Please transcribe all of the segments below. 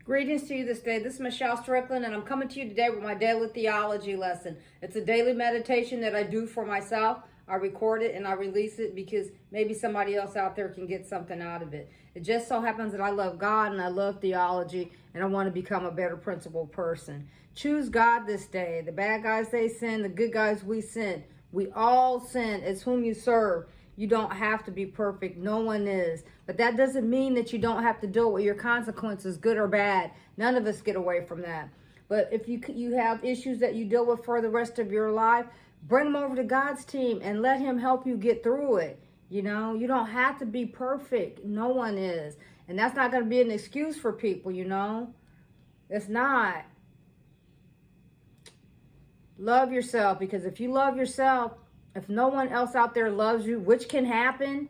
Greetings to you this day. This is Michelle Strickland, and I'm coming to you today with my daily theology lesson. It's a daily meditation that I do for myself. I record it and I release it because maybe somebody else out there can get something out of it. It just so happens that I love God and I love theology, and I want to become a better principled person. Choose God this day. The bad guys, they sin. The good guys, we sin. We all sin. It's whom you serve. You don't have to be perfect. No one is. But that doesn't mean that you don't have to deal with your consequences, good or bad. None of us get away from that. But if you have issues that you deal with for the rest of your life, bring them over to God's team and let him help you get through it. You know, you don't have to be perfect. No one is. And that's not going to be an excuse for people, you know. It's not. Love yourself, because if you love yourself, if no one else out there loves you, which can happen,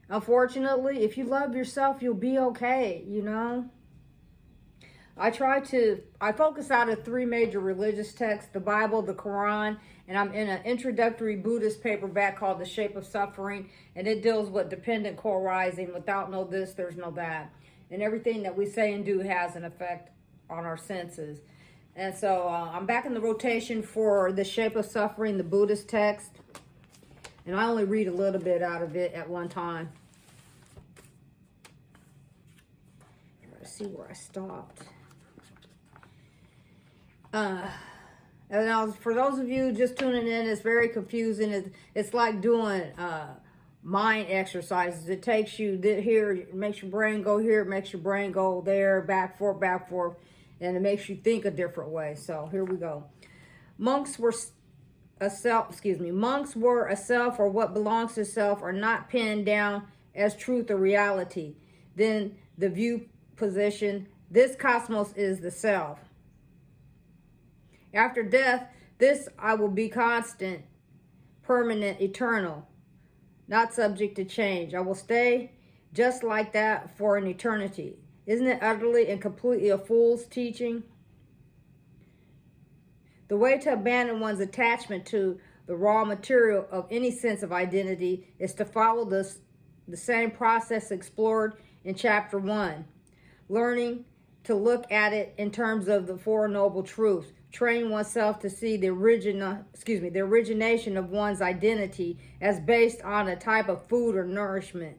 unfortunately, if you love yourself, you'll be okay, you know. I focus out of three major religious texts: the Bible, the Quran, and I'm in an introductory Buddhist paperback called The Shape of Suffering, and it deals with dependent co-arising. Without no this, there's no that. And everything that we say and do has an effect on our senses. And so I'm back in the rotation for The Shape of Suffering, the Buddhist text. And I only read a little bit out of it at one time. Let's see where I stopped. And now, for those of you just tuning in, it's very confusing. It's like doing mind exercises. It takes you here, it makes your brain go here, it makes your brain go there, back, forth, and it makes you think a different way. So here we go. Monks were a self, or what belongs to self, are not pinned down as truth or reality. Then the view position, this cosmos is the self. After death, this I will be constant, permanent, eternal, not subject to change. I will stay just like that for an eternity. Isn't it utterly and completely a fool's teaching? The way to abandon one's attachment to the raw material of any sense of identity is to follow the same process explored in chapter 1, learning to look at it in terms of the Four Noble Truths. Train oneself to see the origination of one's identity as based on a type of food or nourishment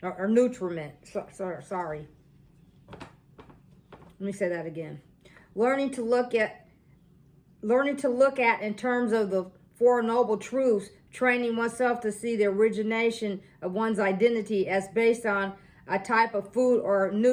or nutriment. Sorry. Let me say that again. Learning to look at in terms of the Four Noble Truths, training oneself to see the origination of one's identity as based on a type of food or nutriment.